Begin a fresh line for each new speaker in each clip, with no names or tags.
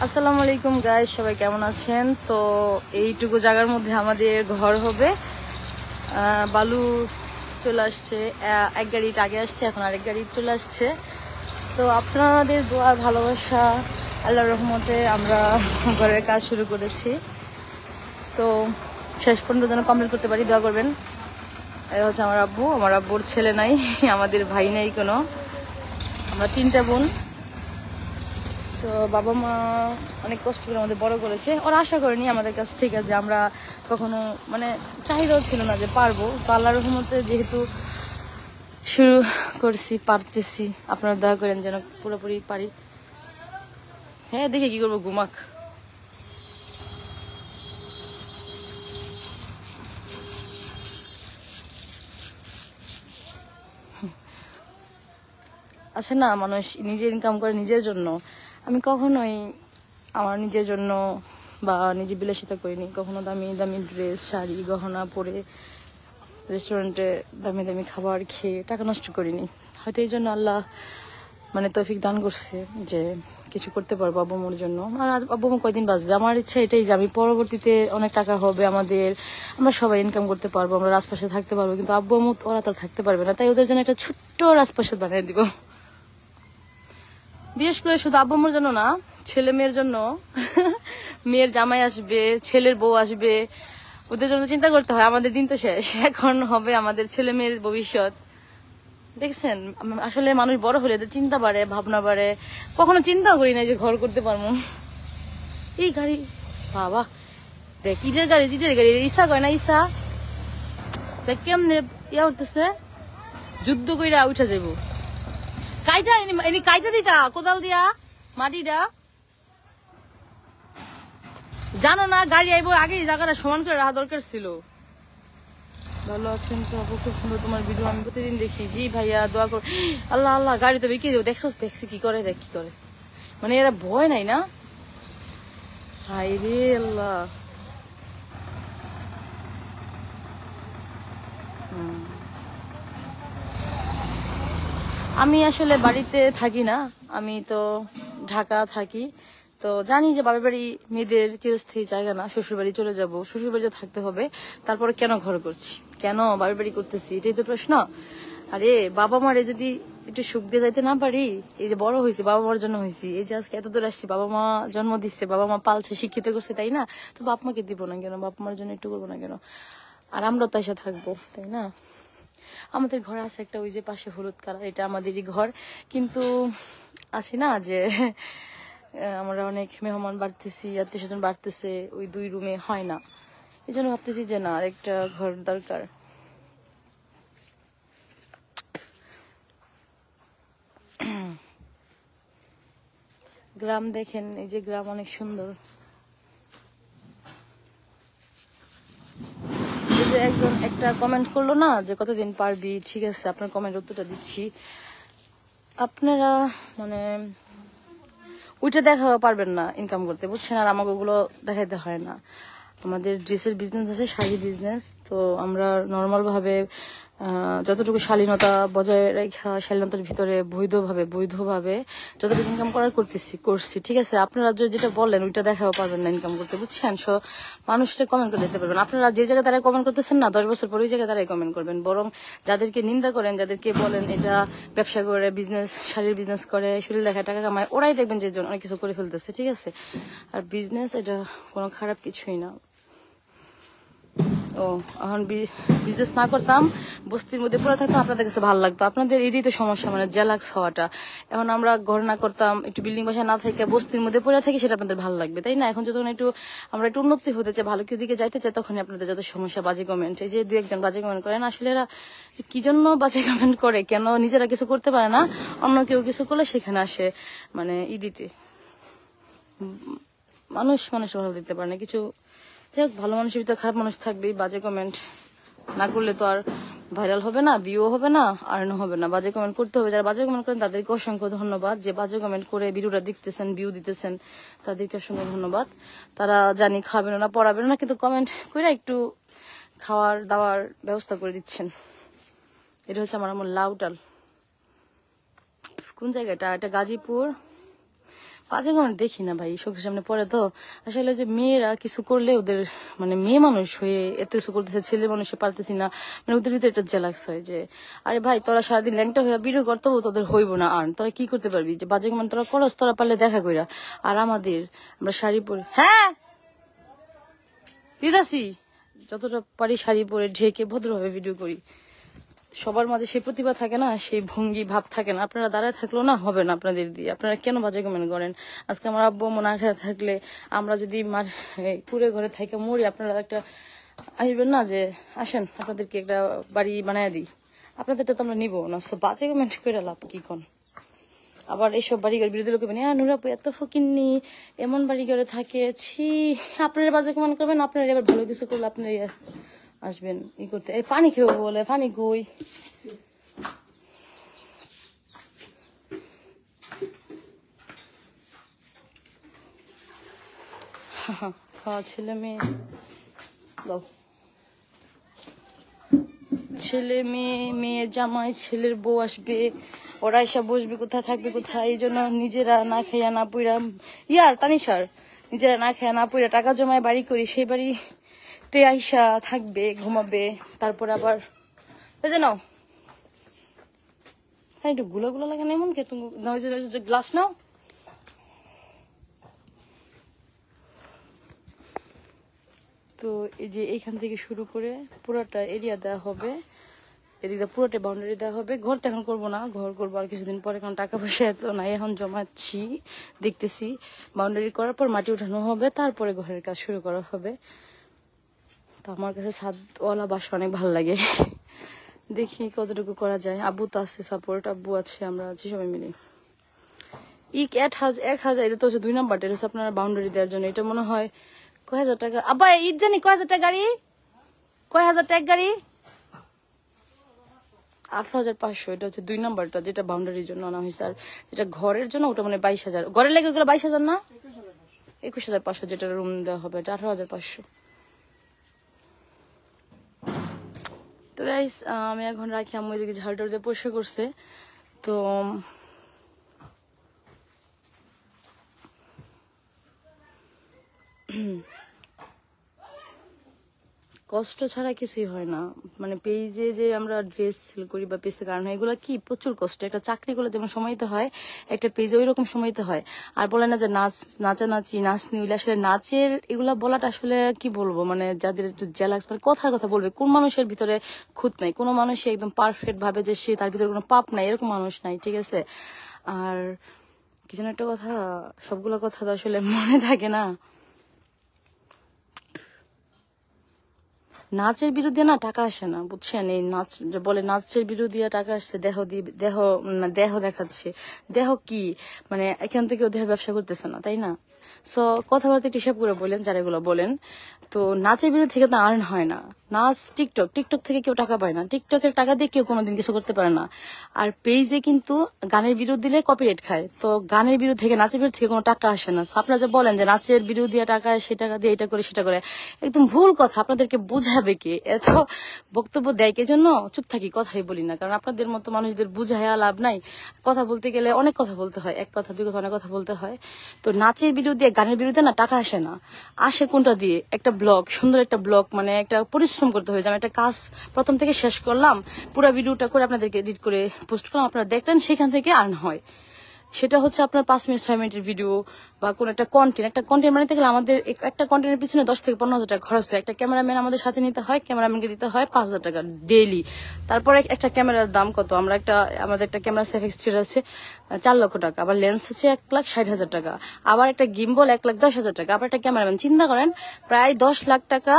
আসসালামু আলাইকুম গাইস, সবাই কেমন আছেন? তো এইটুকু জায়গার মধ্যে আমাদের ঘর হবে। বালু চলে আসছে, এক গাড়ি আগে আসছে, এখন আরেক গাড়ি চলে আসছে। তো আপনাদের দোয়ার ভালোবাসা, আল্লাহর রহমতে আমরা ঘরের কাজ শুরু করেছি। তো শেষ পর্যন্ত যেন কমপ্লিট করতে পারি, দোয়া করবেন। এটা হচ্ছে আমার আব্বু, আমার আব্বুর ছেলে নাই, আমাদের ভাই নাই কোনো, আমরা 3টা বোন। তো বাবা মা অনেক কষ্ট করে আমাদের বড় করেছে, ওরা আশা করেনি আমাদের কাছ থেকে যে আমরা কখনো, মানে চাহিদাও ছিল না যে পারবো। তো আল্লাহর রহমতে যেহেতু শুরু করছি, পারতেছি, আপনারা দয়া করেন যেন পুরোপুরি পারি। হ্যাঁ, দেখে কি করবো, ঘুমাক। আছে না, মানুষ নিজে ইনকাম করে নিজের জন্য। আমি কখনোই আমার নিজের জন্য বা নিজে বিলাসিতা করিনি, কখনো দামি দামি ড্রেস, শাড়ি, গহনা পরে রেস্টুরেন্টে দামি দামি খাবার খেয়ে টাকা নষ্ট করিনি। হয়তো এই জন্য আল্লাহ মানে তৌফিক দান করছে যে কিছু করতে পারবো আব্বু আম্মুর জন্য। আর আব্বু আম্মু কয়দিন বাঁচবে, আমার ইচ্ছা এটাই যে আমি পরবর্তীতে অনেক টাকা হবে আমাদের, আমরা সবাই ইনকাম করতে পারবো, আমরা রাজপাশে থাকতে পারবো। কিন্তু আব্বু আম্মু ওরা তো থাকতে পারবে না, তাই ওদের জন্য একটা ছোট্ট রাজপ্রাসাদ বানিয়ে দিব। বিশেষ করে শুধু আব্বু আম্মুর জন্য না, ছেলে মেয়ের জন্য। মেয়ের জামাই আসবে, ছেলের বউ আসবে, ওদের জন্য চিন্তা করতে হয়। আমাদের দিন তো শেষ, এখন হবে আমাদের ছেলে মেয়ের ভবিষ্যৎ। দেখছেন, আসলে মানুষ বড় হলে এদের চিন্তা বাড়ে, ভাবনা বাড়ে। কখনো চিন্তাও করি না যে ঘর করতে পারবো। এই গাড়ি, বাবা দেখ, ইটের গাড়ি, ইটের গাড়ি, ইসা কয় না, ইসা দেখ কেমনে ইয়া উঠতেছে, যুদ্ধ কইরা উঠা যাবো। কাইটা এনি কাইটা দিতা কোদাল দিয়া মাটিটা, জানো না গাড়ি আইবো আগে, এই জায়গাটা সমান করে রাখা দরকার ছিল। ভালো আছেন তো আপু? খুব সুন্দর তোমার ভিডিও, আমি প্রতিদিন দেখি। জি ভাইয়া, দোয়া কর। আল্লাহ আল্লাহ, গাড়ি তো বিক্রি দেবো, দেখছো, দেখছি কি করে, দেখ কি করে, মানে এরা ভয় নাই না। হাই রে আল্লাহ। আমি আসলে বাড়িতে থাকি না, আমি তো ঢাকা থাকি। তো জানি যে বাবার বাড়ি মেয়েদের চিরস্থায়ী জায়গা না, শ্বশুর বাড়ি চলে যাবো, শ্বশুর বাড়িতে থাকতে হবে। তারপরে কেন ঘর করছি, কেন বাবার বাড়ি করতেছি, এটাই তো প্রশ্ন। আরে বাবা মারে যদি একটু সুখ দিয়ে যাইতে না পারি, এই যে বড় হয়েছি বাবা মার জন্য হয়েছি, এই যে আজকে এত দূর আসছি, বাবা মা জন্ম দিচ্ছে, বাবা মা পালছে, শিক্ষিত করছে, তাই না? তো বাপ মাকে দিব না কেন, বাপ মার জন্য একটু করবো না কেন? আর আমরা তো এসে থাকবো, তাই না? আমাদের ঘরে আছে একটা, ওই যে পাশে হলুদ কালার, এটা আমাদেরই ঘর। কিন্তু আছে না যে আমরা অনেক মেহমান বাড়তেছি, আত্মীয় স্বজন বাড়তেছে, ওই 2 রুমে হয় না। এই জন্য ভাবতেছি যে না, আরেকটা ঘর দরকার। গ্রাম দেখেন, এই যে গ্রাম অনেক সুন্দর। এই যে একজন একটা কমেন্ট করলো না যে কতদিন পারবি, ঠিক আছে আপনার কমেন্ট উত্তরটা দিচ্ছি। আপনারা মানে ওইটা দেখা পারবেন না ইনকাম করতে, বুঝছেন? আর আমাকে ওগুলো দেখাইতে হয় না। আমাদের ড্রেসের বিজনেস আছে, শাড়ি বিজনেস। তো আমরা নর্মাল ভাবে যতটুকু শালীনতা বজায় রেখা, শালীনতার ভিতরে বৈধভাবে যতটুকু ইনকাম করার করছি, ঠিক আছে? আপনারা যেটা বললেন ওইটা দেখাও পারবেন না ইনকাম করতে, বুঝছেন? মানুষটা কমেন্ট করে দিতে পারবেন। আপনারা যে জায়গায় তারা কমেন্ট করতেছেন না, 10 বছর পরে ওই জায়গায় তারাই কমেন্ট করবেন। বরং যাদেরকে নিন্দা করেন, যাদেরকে বলেন এটা ব্যবসা করে, বিজনেস, শাড়ির বিজনেস করে, শরীর দেখায় টাকা কামায়, ওরাই দেখবেন যে অনেক কিছু করে ফেলতেছে, ঠিক আছে? আর বিজনেস এটা কোনো খারাপ কিছুই না। ও, এখন বিজনেস না করতাম, বস্তির মধ্যে পড়ে থাকতাম, আপনাদের কাছে ভালো লাগতো। আপনাদের এরই তো সমস্যা, মানে জেলাক্স হওয়াটা। এখন আমরা ঘর না করতাম, একটু বিল্ডিং বাসায় না থেকে বস্তির মধ্যে পড়ে থাকি, সেটা আপনাদের ভালো লাগবে, তাই না? এখন যখন আমরা একটু উন্নতি হতে চাই, ভালো কেউ দিকে যাইতে চাই, তখনই আপনাদের যত সমস্যা, বাজে কমেন্ট। এই যে 2-1 জন বাজে কমেন্ট করেন, আসলে এরা কি জন্য বাজে কমেন্ট করে, কেন নিজেরা কিছু করতে পারে না, অন্য কেউ কিছু করলে সেখানে আসে মানে দিতে। মানুষের ভালো দিতে পারে না কিছু। যাই হোক, ভালো মানুষের ভিতরে খারাপ মানুষ থাকবেই। বাজে কমেন্ট না করলে তো আর ভাইরাল হবে না, ভিউও হবে না, আর্ন হবে না। বাজে কমেন্ট করতে হবে। যারা বাজে কমেন্ট করেন তাদেরকে অসংখ্য ধন্যবাদ। যে বাজে কমেন্ট করে ভিডিওটা দেখতেছেন, ভিউ দিতেছেন, তাদেরকে অসংখ্য ধন্যবাদ। তারা জানি খাবেন না, পড়াবেন না, কিন্তু কমেন্ট করে একটু খাওয়ার দাওয়ার ব্যবস্থা করে দিচ্ছেন। এটা হচ্ছে আমার লাউটাল। কোন জায়গাটা? এটা গাজীপুর বাজে কমেন্ট দেখি না ভাই, চোখের সামনে পড়ে তো। আসলে যে মেয়েরা কিছু করলে ওদের মানে মেয়ে মানুষ হয়ে এত কিছু করতেছে, ছেলে মানুষে পারতেছি না, মানে ওদের ভিতরে একটা জেলাক্স হয় যে আরে ভাই তোরা সারাদিন ল্যাংটা হয়ে ভিডিও করতে তোদের হইব না, আর তোরা কি করতে পারবি, যে বাজে কমেন্ট তোরা করস, তোরা পারলে দেখা কইরা। আর আমাদের আমরা শাড়ি পরে, হ্যাঁ দিদাসি যতটা পারি শাড়ি পরে ঢেকে ভদ্রভাবে ভিডিও করি। সবার মাঝে সেই প্রতিভা থাকে না, সেই ভঙ্গি ভাব থাকে না। আপনারা দাঁড়ায় থাকলেও না হবে না আপনাদের দিয়ে। আপনারা কেন বাজে কমেন্ট করেন? আজকে আমার আব্বু মনে খেয়ে থাকলে, আমরা যদি কুড়ে ঘরে থেকে মরি, আপনারা একটা আসবেন না যে আসেন আপনাদেরকে একটা বাড়ি বানায় দিই, আপনাদেরটা তো আমরা নিবো না। বাজে কমেন্ট করে লাভ কি কোন? আবার এইসব বাড়িঘর বিরোধী লোকে মানে নুরাপু এত ফকিন্নি এমন বাড়িঘরে থাকে, ছি। আপনারা বাজে কমেন্ট করবেন, আপনারা এবার ভালো কিছু করলে আপনারা আসবেন ই করতে। এই পানি খেয়ে বলে পানি কই, ছেলে মেয়ে দাও, ছেলে মেয়ে, মেয়ে জামাই, ছেলের বউ আসবে, ওরা এসে বসবে কোথায়, থাকবে কোথায়, এই জন্য নিজেরা না খাইয়া না পুইরা, তানিশার নিজেরা না খাইয়া না পুইরা টাকা জমায় বাড়ি করি, সেই বাড়িতে আইসা থাকবে, ঘুমাবে, তারপর আবার এই যে নাও, হ্যাঁ একটু গুলা গুলা লাগে না এমন কে তুমি গ্লাস নাও। তো এই যে এইখান থেকে শুরু করে পুরোটা এরিয়া দেওয়া হবে, এদিকে পুরোটা বাউন্ডারি দেওয়া হবে। ঘর তো এখন করবো না, ঘর করবো আর কিছুদিন পরে, কারণ টাকা পয়সা এত নাই, এখন জমাচ্ছি, দেখতেছি। বাউন্ডারি করার পর মাটি উঠানো হবে, তারপরে ঘরের কাজ শুরু করা হবে। তো আমার কাছে ছাদওয়ালা বাসা অনেক ভালো লাগে, দেখি কতটুকু করা যায়। আব্বু তো আছে সাপোর্ট, আব্বু আছে, আমরা আছি সবাই মিলে। 1,000 এটা তো হচ্ছে 2 নাম্বার, এটা হচ্ছে আপনার বাউন্ডারি দেওয়ার জন্য। এটা মনে হয় কয় হাজার টাকা আব্বা, ঈদ জানি কয় হাজার টাকা গাড়ি, কয় হাজার টাকা গাড়ি, 18,500। এটা হচ্ছে 2 নাম্বারটা, যেটা বাউন্ডারির জন্য আনা হয়েছে। আর যেটা ঘরের জন্য ওটা মানে 22,000, ঘরের লেগে ওগুলো 22,000 না 21,500, যেটা রুম দেওয়া হবে এটা 18,500। তো গাইস আমি এখন রাখি, আম্মু এদিকে ঝাড়ু টাড়ু দিয়ে পরিষ্কার করছে। তো কষ্ট ছাড়া কিছুই হয় না। মানে পেজে যে আমরা ড্রেস সেল করি বা পেজ থেকে আনা হয়, এগুলো কি প্রচুর কষ্ট। একটা চাকরি করলে যেমন সময়তে হয়, একটা পেজে ওই রকম সময়তে হয়। আর বলে না যে নাচানাচি নাচনি উইলে, আসলে নাচের এগুলা বলাটা আসলে কি বলবো, মানে যাদের একটু জেলাক্স, মানে কথার কথা বলবে। কোন মানুষের ভিতরে খুঁত নাই, কোনো মানুষই একদম পারফেক্ট ভাবে যে সে তার ভিতরে কোনো পাপ নাই, এরকম মানুষ নাই, ঠিক আছে। আর কি যেন একটা কথা, সবগুলো কথা তো আসলে মনে থাকে না। নাচের বিরুদ্ধে না টাকা আসে না, বুঝছেন। এই নাচ বলে নাচের বিরুদ্ধে টাকা আসছে, দেহ দেখাচ্ছে। দেহ কি মানে এখান থেকে দেহ ব্যবসা করতেছে না, তাই না? সো কথাবার্তা একটু হিসাব করে বলেন যারা এগুলো বলেন। তো নাচের বিরুদ্ধে থেকে তো আর্ন হয় না। নাচ টিকটক থেকে কেউ টাকা পায় না, টিকটকের টাকা দিয়ে কেউ কোনোদিন কিছু করতে পারে না। আর পেজে কিন্তু গানের বিরুদ্ধে দিলে কপিরাইট খায়। তো গানের বিরুদ্ধে থেকে, নাচের বিরুদ্ধে থেকে কোনো টাকা আসে না। আপনারা যে বলেন যে নাচের বিরুদ্ধে টাকা, সে টাকা দিয়ে এটা করে সেটা করে, একদম ভুল কথা। আপনাদেরকে বুঝাবে কে? এত বক্তব্য দেয় কে জন্য চুপ থাকি, কথাই বলি না। কারণ আপনাদের মতো মানুষদের বুঝায় লাভ নাই। কথা বলতে গেলে অনেক কথা বলতে হয়, এক কথা দুই কথা অনেক কথা বলতে হয়। তো নাচের বিরুদ্ধে গানের বিরুদ্ধে না টাকা আসে না। আসে কোনটা দিয়ে? একটা ব্লগ, সুন্দর একটা ব্লগ, মানে একটা পরিশ্রম করতে হবে। আমি একটা কাজ প্রথম থেকে শেষ করলাম, পুরো ভিডিওটা করে আপনাদেরকে এডিট করে পোস্ট করলাম, আপনারা দেখলেন, সেখান থেকে আর্ন হয়। সেটা হচ্ছে আপনার 5 মিনিট 6 মিনিটের ভিডিও বা কোন একটা কন্টেন্ট বানাতে গেলে আমাদের একটা কন্টেন্টের পিছনে 10 থেকে 15,000 টাকা খরচ হয়। একটা ক্যামেরাম্যান আমাদের সাথে নিতে হয়, ক্যামেরাম্যানকে দিতে হয় 5,000 টাকা ডেইলি। তারপরে একটা ক্যামেরার দাম কত, আমাদের একটা ক্যামেরা সেফ এক্সট্রা আছে 4 লক্ষ টাকা, আবার লেন্স হচ্ছে 1,60,000 টাকা, আবার একটা গিম্বল 1,10,000 টাকা, আবার একটা ক্যামেরাম্যান। চিন্তা করেন প্রায় 10 লাখ টাকা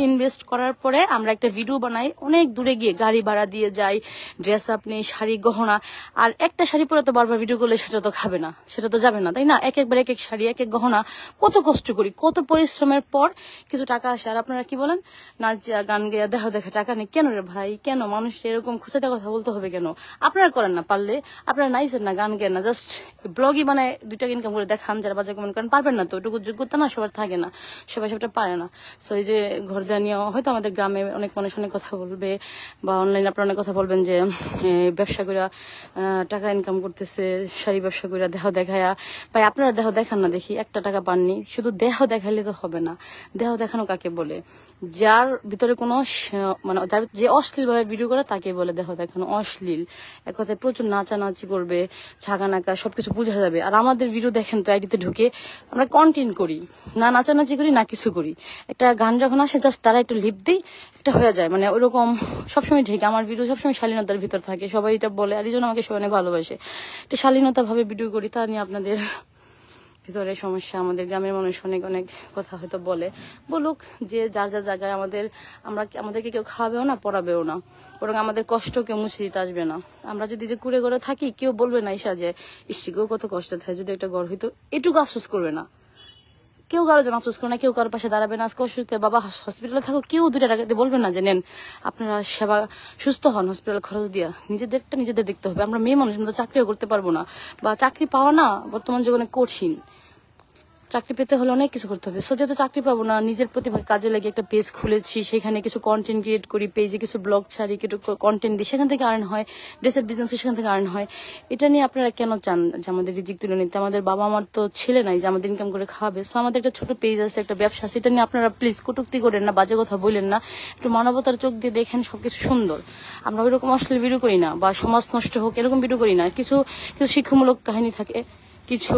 ইনভেস্ট করার পরে আমরা একটা ভিডিও বানাই, অনেক দূরে গিয়ে গাড়ি ভাড়া দিয়ে যাই, ড্রেস আপ নেই, শাড়ি গহনা। আর একটা শাড়ি পরে তো বারবার ভিডিও করলে সেটা তো খাবে না, সেটা তো যাবে না, তাই না? এক একবার এক এক শাড়ি, এক এক গহনা, কত কষ্ট করি, কত পরিশ্রমের পর কিছু টাকা আসে। আর আপনারা কি বলেন, নাচ গান গেয়া দেহ দেখা টাকা নেই। কেন রে ভাই, কেন মানুষ এরকম খুঁচাতে কথা বলতে হবে কেন? আপনারা করেন না, পারলে আপনারা নাইছেন না, গান গেন না, জাস্ট ব্লগই মানে 2 টাকা ইনকাম করে দেখান, যারা বাজে কমেন্ট করেন। পারবেন না তো, ওটুকু যোগ্যতা না সবার থাকে না, সবাই সবটা পারে না। সো এই যে ঘর দেওয়া নিয়ে হয়তো আমাদের গ্রামে অনেক মানুষ অনেক কথা বলবে, বা অনলাইনে আপনারা অনেক কথা বলবেন যে ব্যবসা করে টাকা ইনকাম করতেছে, শাড়ি ব্যবসা করে দেহ দেখায়া। ভাই আপনারা দেহ দেখান না দেখি, একটা টাকা পাননি। শুধু দেহ দেখাইলে তো হবে না। দেহ দেখানো কাকে বলে? যার ভিতরে কোনো মানে যে অশ্লীল ভাবে ভিডিও করে তাকে বলে দেহ দেখানো, অশ্লীল। এক কথায় প্রচুর নাচানাচি করবে, ছাগা নাকা সবকিছু বোঝা যাবে। আর আমাদের ভিডিও দেখেন তো, আইডিতে ঢুকে আমরা কন্টেন্ট করি না, নাচানাচি করি না, কিছু করি। একটা গান যখন আসে জাস্ট তারা একটু লিপ দিই, একটা হয়ে যায়। মানে ওইরকম সবসময় ঢেকে আমার ভিডিও সবসময় শালীনতার ভিতর থাকে, সবাই এটা বলে। আর এই জন্য আমাকে সবাই অনেক ভালোবাসে। একটা শালীনতা ভাবে ভিডিও করি, তা নিয়ে আপনাদের ভিতরে সমস্যা। আমাদের গ্রামের মানুষ অনেক অনেক কথা হয়তো বলুক, যে যার যার জায়গায়। আমাদেরকে কেউ খাওয়াবেও না, পড়াবেও না, বরং আমাদের কষ্ট কেউ মুছে দিতে আসবে না। আমরা যদি যে কুড়ে ঘরে থাকি, কেউ বলবে না ঈশা যে ইষ্টিকেও কত কষ্ট থাকে, যদি একটা ঘর হইতো, এটুকু আফসোস করবে না। কেউ কারোর জন্য আফসোস করে না, কেউ কারোর পাশে দাঁড়াবে না। আজকে অসুস্থ বাবা হসপিটালে থাকো, কেউ 2 টাকা দিয়ে বলবে না যে নেন আপনারা সেবা, সুস্থ হন, হসপিটাল খরচ দিয়া। নিজেদেরটা নিজেদের দেখতে হবে। আমরা মেয়ে মানুষ, কিন্তু চাকরিও করতে পারবো না, বা চাকরি পাওয়া না বর্তমান যুগে অনেক কঠিন। চাকরি পেতে হলে অনেক কিছু করতে হবে। সো যেহেতু চাকরি পাবো না, নিজের প্রতিভা কাজে লাগে একটা পেজ খুলেছি, সেখানে কিছু কন্টেন্ট ক্রিয়েট করি, পেজে কিছু ব্লগ ছাড়ি, কিছু কন্টেন্ট দিই, সেখান থেকে আর্ন হয়। ড্রেসের বিজনেস সেখান থেকে আর্ন হয়। এটা নিয়ে আপনারা কেন চান যে আমাদের রিজিক তুলে নিতে? আমাদের বাবা আমার তো ছেলে নাই যে আমাদের ইনকাম করে খাওয়াবে। সো আমাদের একটা ছোট পেজ আছে, একটা ব্যবসা আছে। এটা নিয়ে আপনারা প্লিজ কটূক্তি করেন না, বাজে কথা বলেন না, একটু মানবতার চোখ দিয়ে দেখেন সবকিছু সুন্দর। আমরা ওইরকম অশ্লীল ভিডিও করি না, বা সমাজ নষ্ট হোক এরকম ভিডিও করি না। কিছু কিছু শিক্ষামূলক কাহিনী থাকে, কিছু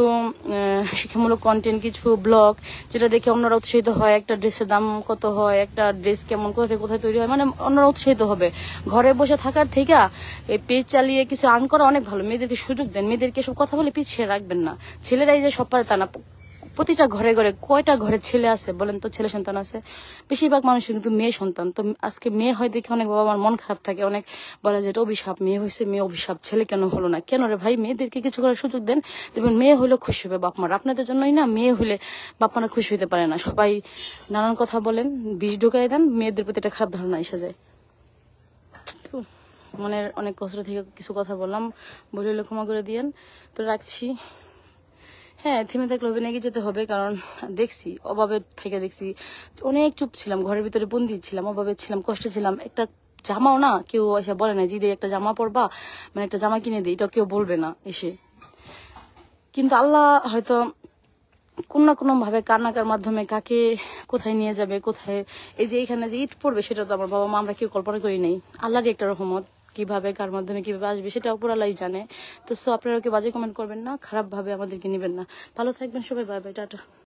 শিক্ষামূলক কন্টেন্ট, কিছু ব্লগ, যেটা দেখে অন্যরা উৎসাহিত হয়। একটা ড্রেসের দাম কত হয়, একটা ড্রেস কেমন, কোথায় কোথায় তৈরি হয়, মানে অন্যরা উৎসাহিত হবে। ঘরে বসে থাকার থেকে এই পেজ চালিয়ে কিছু আর্ন করা অনেক ভালো। মেয়েদেরকে সুযোগ দেন, মেয়েদেরকে সব কথা বলে পিছিয়ে রাখবেন না। ছেলেরাই যে সব পারে তা না। প্রতিটা ঘরে ঘরে কয়টা ঘরে ছেলে আছে বলেন তো, ছেলে সন্তান আছে? বেশিরভাগ মানুষের কিন্তু মেয়ে সন্তান। তো আজকে মেয়ে হয় দেখে অনেক বাবা আমার মন খারাপ থাকে, অনেক বলে যে এটা অভিশাপ, মেয়ে হয়েছে, মেয়ে অভিশাপ, ছেলে কেন হলো না? কেন রে ভাই, মেয়েদেরকে কিছু করার সুযোগ দেন। দেখবেন মেয়ে হইলে খুশি হবে বাপ মার। আপনাদের জন্যই না, মেয়ে হইলে বাপ মারা খুশি হইতে পারে না। সবাই নানান কথা বলেন, বিষ ঢুকাই দেন, মেয়েদের প্রতি একটা খারাপ ধারণা এসে যায়। মনের অনেক কষ্ট থেকে কিছু কথা বললাম, বলে ক্ষমা করে দিয়েন। তো রাখছি। হ্যাঁ, থেমে থাকলে হবে, নাকি যেতে হবে, কারণ দেখছি অভাবে থেকে দেখছি অনেক চুপ ছিলাম, ঘরের ভিতরে বন্দি ছিলাম, অভাবে ছিলাম, কষ্টে ছিলাম। একটা জামাও না কেউ এসে বলে না যে একটা জামা পরবা, মানে একটা জামা কিনে দিই, এটা কেউ বলবে না এসে। কিন্তু আল্লাহ হয়তো কোন না কোনো ভাবে কান্নাকার মাধ্যমে কাকে কোথায় নিয়ে যাবে, কোথায় এই যে এখানে যে ইট পড়বে, সেটা তো আমার বাবা মা আমরা কেউ কল্পনা করি নাই। আল্লাহরই একটা রহমত, কিভাবে কার মাধ্যমে কিভাবে আসবে সেটা উপর আল্লাহই জানে। তো সো আপনারা কেউ বাজে কমেন্ট করবেন না, খারাপ ভাবে আমাদেরকে নেবেন না। ভালো থাকবেন সবাই, বাই বাই, টাটা।